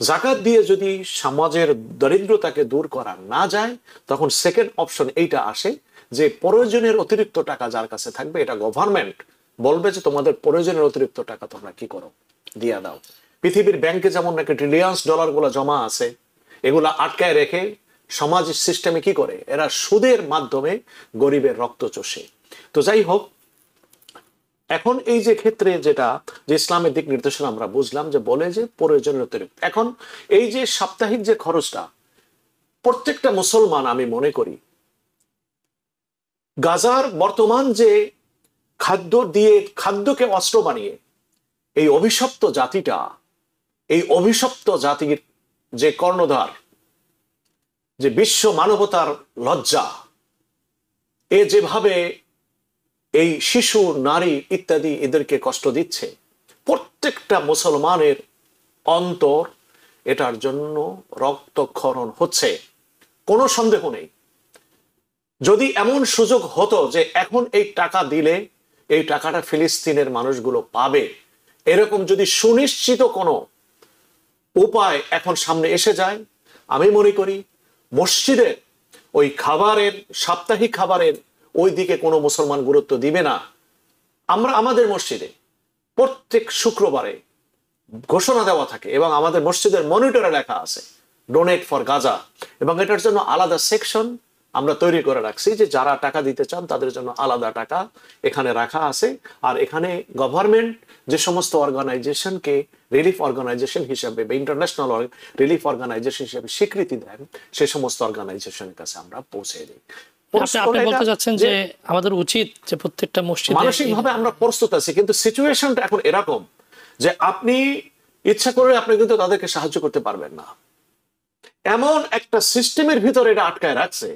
B: জাকাত দিয়ে যদি সমাজের দরিদ্রতাকে দূর করা না যায়, তখন সেকেন্ড অপশন এইটা আসে যে প্রয়োজনের অতিরিক্ত টাকা যার কাছে থাকবে, এটা গভর্নমেন্ট বলবে যে তোমাদের প্রয়োজনের অতিরিক্ত টাকা তোমরা কি করো, দিয়া দাও। পৃথিবীর ব্যাংকে যেমন নাকি $ট্রিলিয়ন গুলো জমা আছে, এগুলা আটকায় রেখে সমাজ সিস্টেমে কি করে? এরা সুদের মাধ্যমে গরিবের রক্ত চষে। তো যাই হোক, এখন এই যে ক্ষেত্রে যেটা যে ইসলামের দিক নির্দেশনা আমরা বুঝলাম যে বলে যে প্রয়োজনের অতিরিক্ত, এখন এই যে সাপ্তাহিক যে খরচটা প্রত্যেকটা মুসলমান, আমি মনে করি গাজার বর্তমান যে খাদ্য দিয়ে খাদ্যকে অস্ত্র বানিয়ে এই অভিশপ্ত জাতিটা, এই অভিশপ্ত জাতির যে কর্ণধার, যে বিশ্ব মানবতার লজ্জা, এ যেভাবে এই শিশু, নারী ইত্যাদি এদেরকে কষ্ট দিচ্ছে, প্রত্যেকটা মুসলমানের অন্তর এটার জন্য রক্তক্ষরণ হচ্ছে, কোনো সন্দেহ নেই। যদি এমন সুযোগ হতো যে এখন এই টাকা দিলে এই টাকাটা ফিলিস্তিনের মানুষগুলো পাবে, এরকম যদি সুনিশ্চিত কোনো উপায় এখন সামনে এসে যায়, আমি মনে করি মসজিদের ওই খাবারের, সাপ্তাহিক খাবারের ওই দিকে কোনো মুসলমান গুরুত্ব দিবে না। আমরা আমাদের মসজিদে প্রত্যেক শুক্রবারে ঘোষণা দেওয়া থাকে এবং আমাদের মসজিদের মনিটরে লেখা আছে ডোনেট ফর গাজা, এবং এটার জন্য আলাদা সেকশন আমরা তৈরি করে রাখছি যে যারা টাকা দিতে চান তাদের জন্য আলাদা টাকা এখানে রাখা আছে। আর এখানে গভর্নমেন্ট যে সমস্ত অর্গানাইজেশনকে রিলিফ অর্গানাইজেশন হিসাবে বা ইন্টারন্যাশনাল রিলিফ অর্গানাইজেশন হিসাবে স্বীকৃতি দেন, সে সমস্ত অর্গানাইজেশনের কাছে আমরা পৌঁছে দিই।
A: আপনি বলতে চাচ্ছেন যে আমাদের উচিত যে প্রত্যেকটা মসজিদে
B: মানসিকভাবে আমরা প্রস্তুত আছি, কিন্তু সিচুয়েশনটা এখন এরকম যে আপনি ইচ্ছা করে আপনি কিন্তু তাদেরকে সাহায্য করতে পারবেন না। এমন একটা সিস্টেমের ভিতরে এটা আটকায় রাখছে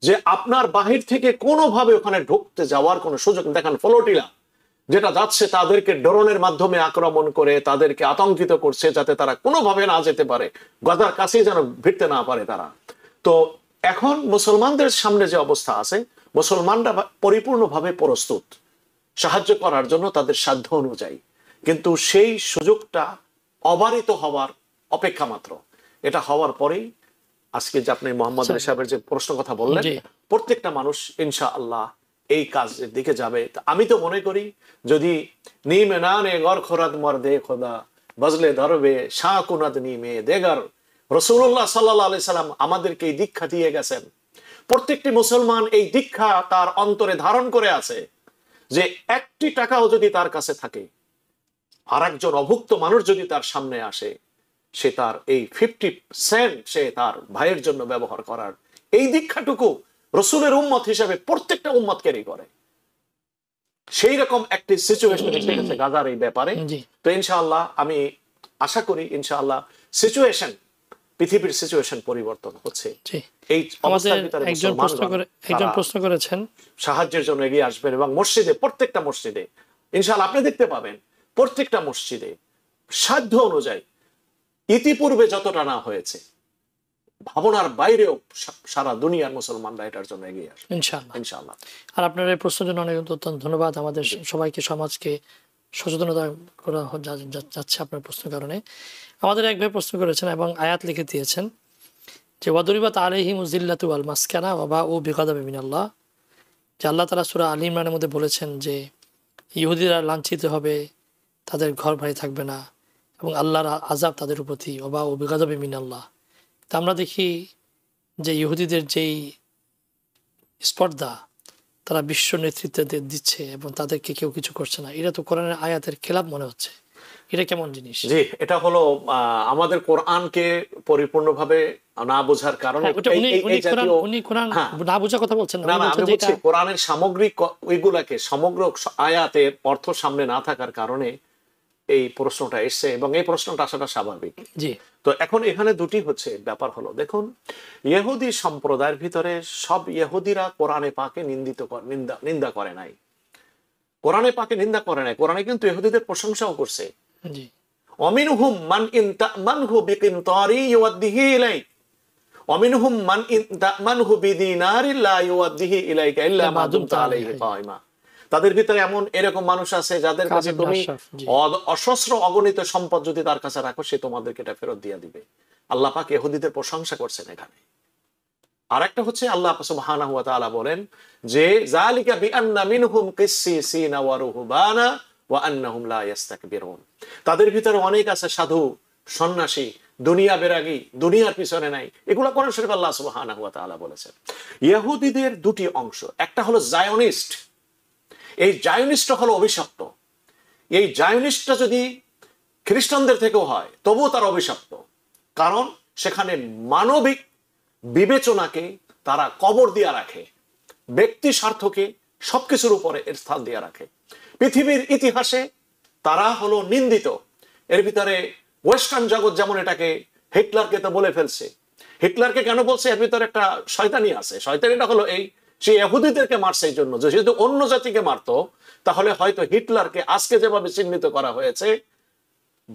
B: যে আপনার বাহির থেকে কোনোভাবে ওখানে ঢুকতে যাওয়ার কোনো সুযোগ দেখান। ফ্লোটিলা যেটা যাচ্ছে তাদেরকে ড্রোনের মাধ্যমে আক্রমণ করে তাদেরকে আতঙ্কিত করছে যাতে তারা কোনোভাবে না যেতে পারে, গাজার কাছেই যেন ভিড়তে না পারে তারা। তো এখন মুসলমানদের সামনে যে অবস্থা আছে, মুসলমানরা পরিপূর্ণভাবে প্রস্তুত সাহায্য করার জন্য তাদের সাধ্য অনুযায়ী, কিন্তু সেই সুযোগটা অবারিত হওয়ার অপেক্ষা মাত্র। এটা হওয়ার পরেই আজকে যে আপনি মোহাম্মদ আলী সাহেবের যে প্রশ্ন কথা বললেন, প্রত্যেকটা মানুষ ইনশাআল্লাহ এই কাজের দিকে যাবে। আমি তো মনে করি যদি নিমে না নে গর খোরাদ মর দে খোদা বজলে ধরবে শাহ কুনাদ নিমে দেগার, রাসূলুল্লাহ সাল্লাল্লাহু আলাইহি সাল্লাম আমাদেরকে এই দীক্ষা দিয়ে গেছেন। প্রত্যেকটি মুসলমান এই দীক্ষা তার অন্তরে ধারণ করে আছে যে একটি টাকাও যদি তার কাছে থাকে, আর একজন অভুক্ত মানুষ যদি তার সামনে আসে, সে তার এই 50 সেন্ট সে তার ভাইয়ের জন্য ব্যবহার করার এই দীক্ষাটুকু রসুলের উম্মত হিসেবে প্রত্যেকটা উম্মত ক্যারি করে। সেই রকম একটি সিচুয়েশন এসে গেছে গাজার এই ব্যাপারে। তো ইনশাআল্লাহ আমি আশা করি ইনশাআল্লাহ সিচুয়েশন, পৃথিবীর সিচুয়েশন পরিবর্তন হচ্ছে। এই অবস্থার ভিতরে
A: একজন প্রশ্ন করেছেন
B: সাহায্যের জন্য এগিয়ে আসবেন, এবং মসজিদে, প্রত্যেকটা মসজিদে ইনশাআল্লাহ আপনি দেখতে পাবেন প্রত্যেকটা মসজিদে সাধ্য অনুযায়ী ইতিপূর্বে যতটা না হয়েছে, ভাবনার বাইরেও সারা দুনিয়ার মুসলমানরা এটার জন্য এগিয়ে আসবে ইনশাআল্লাহ।
A: আর আপনার এই প্রশ্নের জন্য অনেক অত্যন্ত ধন্যবাদ। আমাদের সবাইকে, সমাজকে সচেতনতা করা যাচ্ছে আপনার প্রশ্নের কারণে। আমাদের এক ভাই প্রশ্ন করেছেন এবং আয়াত লিখে দিয়েছেন যে ওয়াদরিবাত আলাইহিম যিল্লাতু ওয়াল মাসকানা ওয়া বাউ বিগাদাবিন মিনাল্লাহ, যে আল্লাহ তাআলা সূরা আল ইমরানের মধ্যে বলেছেন যে ইহুদিরা লাঞ্ছিত হবে, তাদের ঘর বাড়ি থাকবে না, এবং আল্লাহর আযাব তাদের উপরই, ওয়া বাউ বিগাদাবিন মিনাল্লাহ। তা আমরা দেখি যে ইহুদিদের যেই স্পর্ধা তারা বিশ্ব নেতৃত্ব দিচ্ছে এবং তাদেরকে কেউ কিছু করছে না, এটা তো কোরআনের আয়াতের খেলাফ মনে হচ্ছে। এটা কেমন জিনিস?
B: জি, এটা হলো আমাদের কোরআনকে পরিপূর্ণভাবে না বোঝার কারণে।
A: উনি কোরআন না বোঝার কথা বলছেন
B: না, আমি বলছি কোরআনের সামগ্রিক ওইগুলাকে, সমগ্র আয়াতের অর্থ সামনে না থাকার কারণে এই প্রশ্নটা এসছে, এবং এই প্রশ্নটা আসাটা স্বাভাবিক।
A: জি।
B: তো এখন এখানে দুটি হচ্ছে ব্যাপার হলো, দেখুন ইহুদি সম্প্রদায়ের ভিতরে সব ইহুদিরা কোরআনে পাকে নিন্দা করে নাই, কোরআনে পাকে নিন্দা করে নাই, কোরআনে কিন্তু ইহুদিদের প্রশংসাও করছে।
A: জি।
B: অমিনহুম মান ইন তা'মানহু বিকিনতারি ইউদ্দিহি ইলাইক অমিনহুম মান ইন তা'মানহু বিদিনারি লা ইউদ্দিহি ইলাইকা ইল্লা মা দুমতা আলাইহি কায়মা। তাদের ভিতরে এরকম মানুষ আছে যাদের কাছে তুমি অসহস্র অগণিত সম্পদ যদি তার কাছে রাখো, সে তোমাদেরকে এটা ফেরত দিয়ে দিবে। আল্লাহ পাক ইহুদিদের প্রশংসা করছেন এখানে। আর একটা হচ্ছে আল্লাহ সুবহানাহু ওয়া তাআলা বলেন যে যালিকা বিআন্না মিনহুম কিসসিসিনা ওয়া রুহবানা ওয়া আন্নাহুম লা ইস্তাকবিরুন। তাদের ভিতরে অনেক আছে সাধু, সন্ন্যাসী, দুনিয়া বেরাগী, দুনিয়ার পিছনে নাই। এগুলা কোরআন শরীফে আল্লাহ সুবহানাহু ওয়া তাআলা বলেছেন। ইহুদিদের দুটি অংশ, একটা হলো জায়নিস্ট। এই জায়নিস্টটা হলো অভিশপ্ত। এই জায়নিস্টটা যদি খ্রিস্টানদের থেকেও হয় তবুও তার অভিশপ্ত, কারণ সেখানে মানবিক বিবেচনাকে তারা কবর দিয়ে রাখে, ব্যক্তি স্বার্থকে সবকিছুর উপরে এর স্থান দিয়ে রাখে। পৃথিবীর ইতিহাসে তারা হলো নিন্দিত। এর ভিতরে ওয়েস্টার্ন জগৎ যেমন এটাকে, হিটলারকে তো বলে ফেলছে। হিটলারকে কেন বলছে? এর ভিতরে একটা শয়তানি আছে। শয়তানিটা হলো এই, সে ইহুদিদেরকে মারছে এই জন্য, যেহেতু অন্য জাতিকে মারতো তাহলে হয়তো হিটলারকে আজকে যেভাবে চিহ্নিত করা হয়েছে,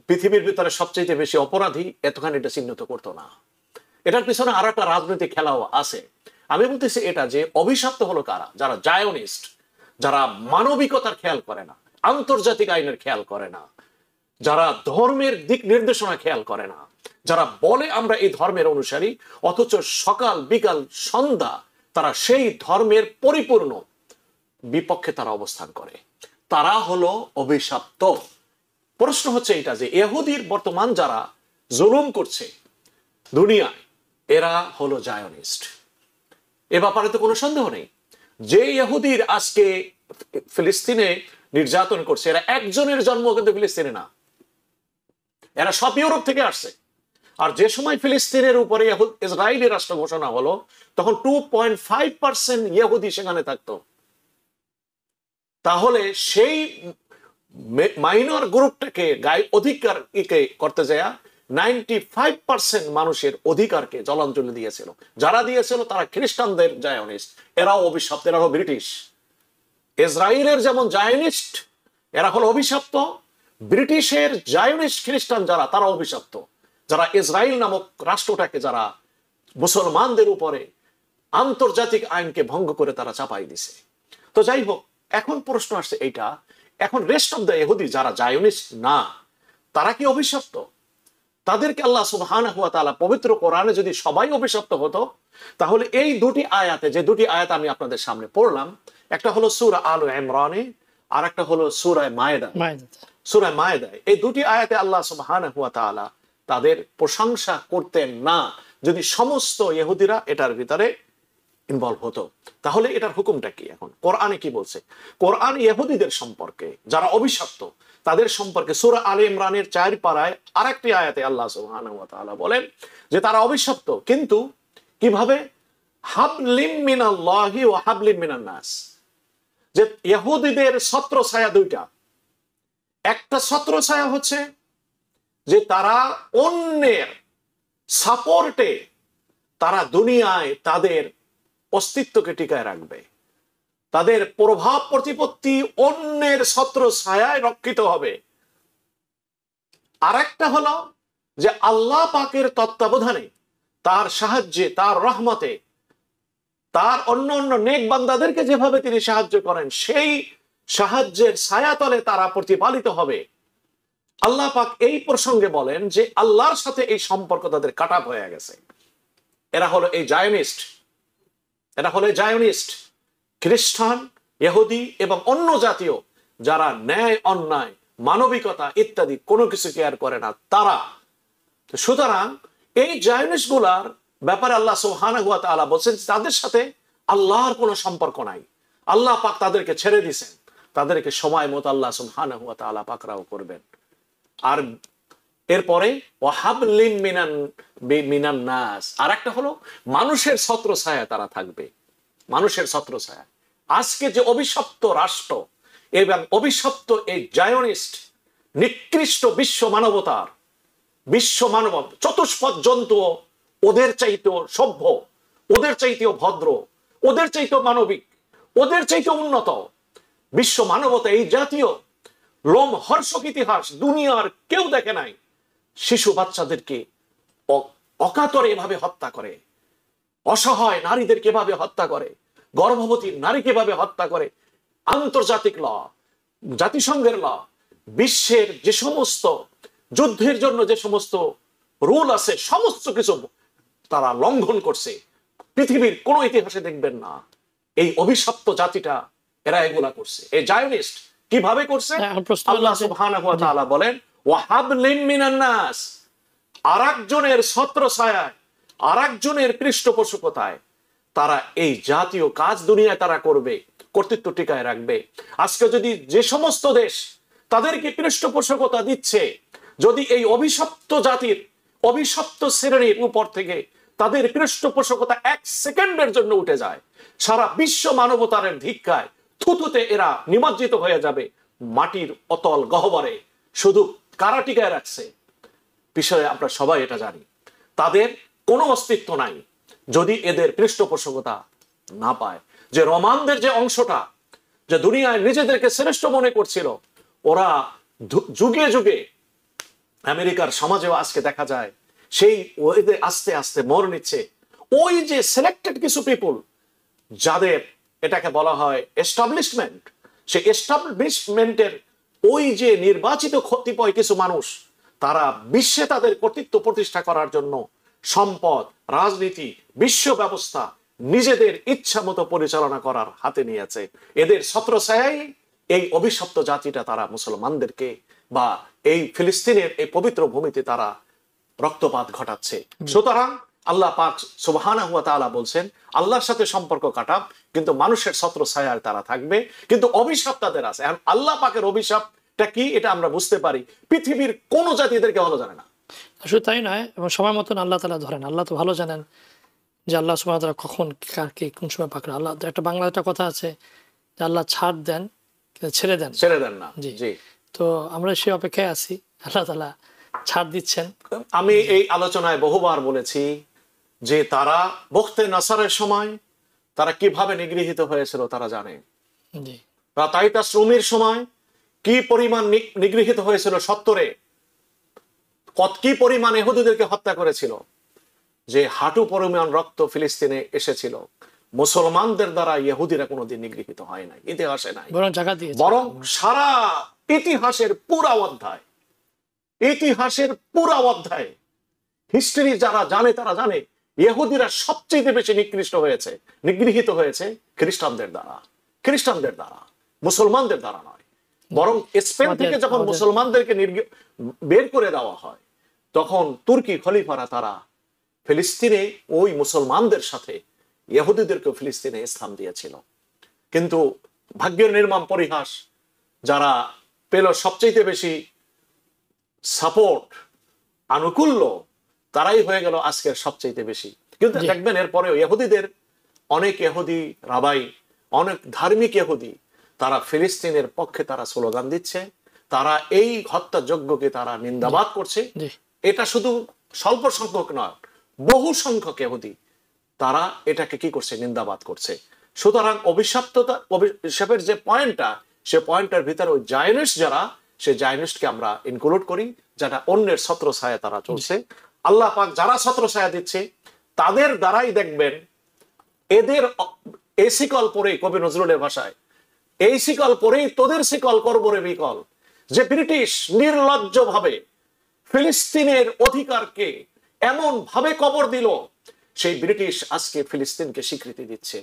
B: পৃথিবীর ভিতরে সবচেয়ে বেশি অপরাধী এতখানি এটা চিহ্নিত করতো না। এটার পিছনে আর একটা রাজনৈতিক খেলাও আছে। আমি বলতেছি এটা যে অভিশপ্ত হলো কারা? যারা জায়নিস্ট, যারা মানবিকতার খেয়াল করে না, আন্তর্জাতিক আইনের খেয়াল করে না, যারা ধর্মের দিক নির্দেশনা খেয়াল করে না, যারা বলে আমরা এই ধর্মের অনুসারী, অথচ সকাল বিকাল সন্ধ্যা তারা সেই ধর্মের পরিপূর্ণ বিপক্ষে তারা অবস্থান করে, তারা হলো অভিশপ্ত। প্রশ্ন হচ্ছে এটা যে ইহুদির বর্তমান যারা জুলুম করছে দুনিয়ায়, এরা হলো জায়নিস্ট। এ ব্যাপারে তো কোনো সন্দেহ নেই। যে ইহুদির আজকে ফিলিস্তিনে নির্যাতন করছে, এরা একজনের জন্ম কিন্তু ফিলিস্তিনে না, এরা সব ইউরোপ থেকে আসছে। আর যে সময় ফিলিস্তিনের উপরে ইসরায়েলি রাষ্ট্র ঘোষণা হলো, তখন 2.5% ইহুদি সেখানে থাকতো। তাহলে সেই মাইনর গ্রুপটাকে গায়ে অধিকার করতে যায় 95% মানুষের অধিকারকে জলাঞ্জলি দিয়েছিল। যারা দিয়েছিল তারা খ্রিস্টানদের জায়নিস্ট, এরাও অভিশপ্ত, এরাও ব্রিটিশ। ইসরায়েলের যেমন জায়নিস্ট, এরা হলো অভিশপ্ত। ব্রিটিশের জায়নিস্ট খ্রিস্টান যারা, তারা অভিশপ্ত। যারা ইসরায়েল নামক রাষ্ট্রটাকে, যারা মুসলমানদের উপরে আন্তর্জাতিক আইনকে ভঙ্গ করে তারা চাপাই দিছে। তো যাই হোক, এখন প্রশ্ন আসছে এইটা, এখন রেস্ট অফ দ্য ইহুদি যারা জায়নিস্ট না, তারা কি অভিশপ্ত? তাদেরকে আল্লাহ সুবহানাহু ওয়া তাআলা পবিত্র কোরআনে যদি সবাই অভিশপ্ত হতো, তাহলে এই দুটি আয়াতে, যে দুটি আয়াত আমি আপনাদের সামনে পড়লাম, একটা হলো সূরা আল ইমরানে, আর একটা হলো সূরা মায়েদা। সূরা মায়েদা, এই দুটি আয়াতে আল্লাহ সুবহানাহু ওয়া তাআলা তাদের প্রশংসা করতেন না যদি সমস্ত ইহুদিরা এটার ভিতরে ইনভলভ হতো। তাহলে এটার হুকুমটা কি? এখন কোরআনে কি বলছে? কোরআন ইহুদিদের সম্পর্কে, যারা অভিশপ্ত, তাদের সম্পর্কে সূরা আলে ইমরানের 4 পারায় আরেকটি আয়াতে আল্লাহ সুবহানাহু ওয়া তাআলা বলেন যে তারা অভিশপ্ত, কিন্তু কিভাবে? হাবলিম মিনাল্লাহি ওয়া হাবলিম মিনান নাস। যে ইহুদিদের ছত্রছায়া দুইটা। একটা ছত্রছায়া হচ্ছে যে তারা অন্যের সাপোর্টে তারা দুনিয়ায় তাদের অস্তিত্বকে টিকায় রাখবে, তাদের প্রভাব প্রতিপত্তি অন্যের ছত্রছায়ায় রক্ষিত হবে। আর একটা হলো যে আল্লাহ পাকের তত্ত্বাবধানে, তার সাহায্যে, তার রহমতে, তার অন্য অন্য নেক বান্দাদেরকে যেভাবে তিনি সাহায্য করেন, সেই সাহায্যের ছায়াতলে তারা প্রতিপালিত হবে। আল্লাহ পাক এই প্রসঙ্গে বলেন যে আল্লাহর সাথে এই সম্পর্ক তাদের কাট আপ হয়ে গেছে। এরা হলো এই জায়নিস্ট, এরা হলো জায়নিস্ট, খ্রিস্টান, ইহুদি এবং অন্য জাতীয় যারা ন্যায়, অন্যায়, মানবিকতা ইত্যাদি কোনো কিছু কেয়ার করে না তারা। সুতরাং এই জায়নিস্ট গুলার ব্যাপারে আল্লাহ সুবহানাহু ওয়া তাআলা বলছেন তাদের সাথে আল্লাহর কোনো সম্পর্ক নাই। আল্লাহ পাক তাদেরকে ছেড়ে দিয়েছেন, তাদেরকে সময় মতো আল্লাহ সুবহানাহু ওয়া তাআলা পাকড়াও করবেন। আর এরপরে ওয়াহাবলিম মিনান নাস, আর একটা হলো মানুষের ছত্রছায়া তারা থাকবে, মানুষের ছত্রছায়া। আজকে যে অভিশপ্ত রাষ্ট্র এবং অভিশপ্ত এই জায়নিস্ট নিকৃষ্ট বিশ্ব মানবতার, বিশ্ব মানব চতুষ্পদ জন্তু ওদের চাইতেও সভ্য, ওদের চাইতেও ভদ্র, ওদের চাইতেও মানবিক, ওদের চাইতেও উন্নত বিশ্ব মানবতা, এই জাতীয় লোমহর্ষক ইতিহাস দুনিয়ার কেউ দেখে নাই। শিশু বাচ্চাদেরকে অকাতরে এভাবে হত্যা করে, অসহায় নারীদেরকে এভাবে হত্যা করে, গর্ভবতী নারীকে এভাবে হত্যা করে। আন্তর্জাতিক ল, জাতিসংঘের ল, বিশ্বের যে সমস্ত যুদ্ধের জন্য যে সমস্ত রুল আছে, সমস্ত কিছু তারা লঙ্ঘন করছে। পৃথিবীর কোন ইতিহাসে দেখবেন না এই অভিশপ্ত জাতিটা এরা এগুলা করছে। এই জায়নিস্ট কিভাবে করছে? আল্লাহ সুবহানাহু ওয়া তাআলা বলেন ওয়াহাবলিম মিনান নাস, আরেকজনের ছত্রছায়ায়, আরেকজনের পৃষ্ঠপোষকতায় তারা এই জাতীয় কাজ দুনিয়ায় তারা করবে, কর্তৃত্ব টিকায় রাখবে। আজকে যদি যে সমস্ত দেশ তাদেরকে পৃষ্ঠপোষকতা দিচ্ছে, যদি এই অভিশপ্ত জাতির, অভিশপ্ত শ্রেণীর উপর থেকে তাদের পৃষ্ঠপোষকতা 1 সেকেন্ডের জন্য উঠে যায়, সারা বিশ্ব মানবতার ধিক্কায় থুতুতে এরা নিমজ্জিত হয়ে যাবে মাটির অতল গহ্বরে। শুধু কারা টিকায় রাখছে? বিষয়ে আমরা সবাই এটা জানি, তাদের কোনো অস্তিত্ব নাই যদি এদের পৃষ্ঠপোষকতা না পায়। যে রোমানদের যে অংশটা, যে দুনিয়ায় নিজেদেরকে শ্রেষ্ঠ মনে করছিল, ওরা যুগে যুগে আমেরিকার সমাজেও আজকে দেখা যায় সেই ওদের আস্তে আস্তে মর নিচ্ছে। ওই যে সিলেক্টেড কিছু পিপুল, যাদের এটাকে বলা হয় এস্টাবলিশমেন্ট, সেই এস্টাবলিশমেন্টের ওই যে নির্বাচিত কতিপয় কিছু মানুষ, তারা বিশ্বে তাদের কর্তৃত্ব প্রতিষ্ঠা করার জন্য সম্পদ, রাজনীতি, বিশ্ব ব্যবস্থা নিজেদের ইচ্ছা মতো পরিচালনা করার হাতে নিয়েছে। এদের ছত্রছায়ায় এই অভিশপ্ত জাতিটা তারা মুসলমানদেরকে বা এই ফিলিস্তিনের এই পবিত্র ভূমিতে তারা রক্তপাত ঘটাচ্ছে। সুতরাং আল্লাহ পাক সুবহানাহু ওয়া তাআলা বলছেন আল্লাহর সাথে সম্পর্ক কাটাব, কিন্তু মানুষের ছত্রছায়ায় তারা থাকবে, কিন্তু অভিশাপ তাদের আছে। এখন আল্লাহ পাকের অভিশাপটা কি এটা আমরা বুঝতে পারি, পৃথিবীর কোন জাতি এদেরকে ভালো জানে না।
A: শুধু তাই নয়, এবং সময় মতন আল্লাহ তাআলা ধরেন, আল্লাহ তো ভালো জানেন যে আল্লাহ সুবহানাহু ওয়া তাআলা কখন কাকে কোন সময় পাকড়ে। আল্লাহ একটা বাংলা একটা কথা আছে যে আল্লাহ ছাড় দেন কিন্তু ছেড়ে দেন
B: ছেড়ে দেন না।
A: জি, তো আমরা সেই অপেক্ষায় আছি আল্লাহ তাআলা ছাড় দিচ্ছেন।
B: আমি এই আলোচনায় বহুবার বলেছি যে তারা বখতে নাসারের সময় তারা কিভাবে নিগৃহীত হয়েছিল তারা জানে।
A: জি,
B: বা তাইতাস রুমির সময় কি পরিমাণ নিগৃহীত হয়েছিল, 70-এ কি পরিমাণ ইহুদিদেরকে হত্যা করেছিল, যে হাঁটু পরিমাণ রক্ত ফিলিস্তিনে এসেছিল। মুসলমানদের দ্বারা ইহুদিরা কোনোদিন নিগৃহীত হয় নাই, ইতিহাসে নাই,
A: বরং জায়গা দিয়েছে।
B: বরং সারা ইতিহাসের পুরা অধ্যায়, ইতিহাসের পুরা অধ্যায় হিস্ট্রি যারা জানে তারা জানে ইহুদিরা সবচেয়ে বেশি নিগৃহীত হয়েছে খ্রিস্টানদের দ্বারা, মুসলমানদের দ্বারা নয়। বরং স্পেন থেকে যখন মুসলমানদেরকে বের করে দেওয়া হয় তখন তুর্কি খলিফারা তারা ফিলিস্তিনে ওই মুসলমানদের সাথে ইহুদিদেরকে ফিলিস্তিনে স্থান দিয়েছিল। কিন্তু ভাগ্যের নির্মম পরিহাস, যারা পেল সবচেয়ে বেশি সাপোর্ট, আনুকূল্য, তারাই হয়ে গেল আজকের সবচেয়ে বেশি। কিন্তু দেখবেন এরপরেও ইহুদিদের অনেক ইহুদি রাবাই, অনেক ধার্মিক ইহুদি তারা ফিলিস্তিনের পক্ষে তারা স্লোগান দিচ্ছে, তারা এই হত্যাযজ্ঞকে তারা নিন্দাবাদ করছে। এটা শুধু স্বল্প সংখ্যক নয়, বহু সংখ্যক ইহুদি তারা এটাকে কি করছে, নিন্দাবাদ করছে। সুতরাং অভিশাপের যে পয়েন্টটা, সে পয়েন্টের ভিতরে ওই জায়নিস্ট যারা, সে জায়নিস্টকে আমরা ইনক্লুড করি, যারা অন্যের ছত্রছায়া তারা চলছে। আল্লাহ পাক যারা ছত্রছায়া দিচ্ছে তাদের দ্বারাই দেখবেন এদের এই শিকল পরেই, কবি নজরুলের ভাষায়, এই শিকল পরেই তোদের শিকল করবো রে বিকল। যে ব্রিটিশ নির্লজ্জ ভাবে ফিলিস্তিনের অধিকারকে এমন ভাবে কবর দিল, সেই ব্রিটিশ আজকে ফিলিস্তিনকে স্বীকৃতি দিচ্ছে।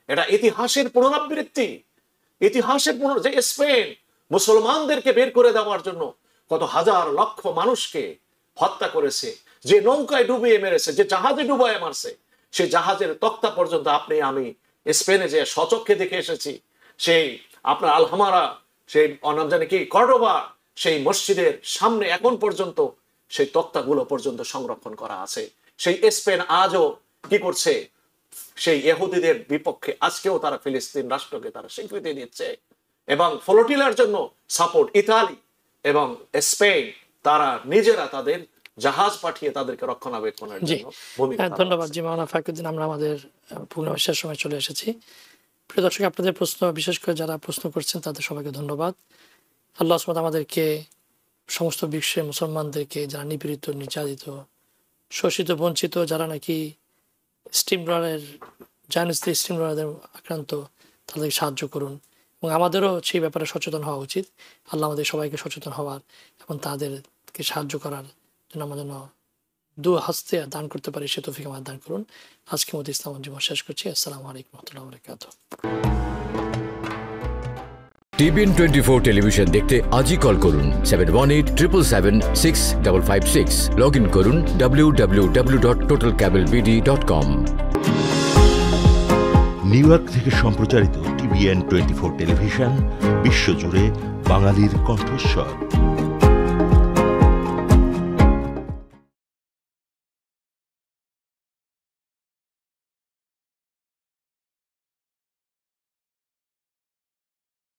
B: এটা ইতিহাসের পুনরাবৃত্তি, যে স্পেন মুসলমানদেরকে বের করে দেওয়ার জন্য কত হাজার লক্ষ মানুষকে হত্যা করেছে, যে নৌকায় ডুবিয়ে মেরেছে, যে জাহাজে ডুবাইয়ে মারছে, সেই জাহাজের তক্তা পর্যন্ত আপনি আমি স্পেনে যে সচক্ষে দেখে এসেছি। সেই আপনার আলহামারা, সেই নাম জানি কি কর্ডোবা, সেই মসজিদের সামনে এখন পর্যন্ত সেই তক্তাগুলো পর্যন্ত সংরক্ষণ করা আছে। সেই স্পেন আজও কি করছে, সেই ইহুদিদের বিপক্ষে আজকেও তারা ফিলিস্তিন রাষ্ট্রকে তারা স্বীকৃতি দিচ্ছে। এবং ফ্লোটিলার জন্য সাপোর্ট ইতালি এবং স্পেন, তারা নিজেরা তাদের জাহাজ পাঠিয়ে তাদেরকে রক্ষণাবেক্ষণের জন্য ভূমিকা।
A: ধন্যবাদ জি মাওলানা ফাখরুদ্দিন। আমরা আমাদের পূর্ণবাসের সময় চলে এসেছি। প্রিয় দর্শক, আপনাদের প্রশ্ন, বিশেষ করে যারা প্রশ্ন করছেন তাদের সবাইকে ধন্যবাদ। আল্লাহ সুবহানাহু আমাদেরকে, সমস্ত বিশ্বের মুসলমানদেরকে, যারা নিপীড়িত, নির্যাতিত, শোষিত, বঞ্চিত, যারা নাকি স্টিম রোলারদের আক্রান্ত, তাদেরকে সাহায্য করুন এবং আমাদেরও সেই ব্যাপারে সচেতন হওয়া উচিত। আল্লাহ আমাদের সবাইকে সচেতন হওয়ার এবং তাদেরকে সাহায্য করার জন্য আমাদের দু হস্তে দান করতে পারি, সে তৌফিক আমাদের দান করুন। আজকের মতো ইসলাম জীবন শেষ করছি। আসসালামু আলাইকুম ওয়া রাহমাতুল্লাহি ওয়া বারাকাতুহু।
D: টিবিএন 24 টেলিভিশন দেখতে আজই কল করুন 7187776556। লগ ইন করুন www.totalcablebd.com।
E: নিউ ইয়র্ক থেকে সম্প্রচারিত টিবিএন 24 টেলিভিশন বিশ্বজুড়ে বাঙালির কণ্ঠস্বর।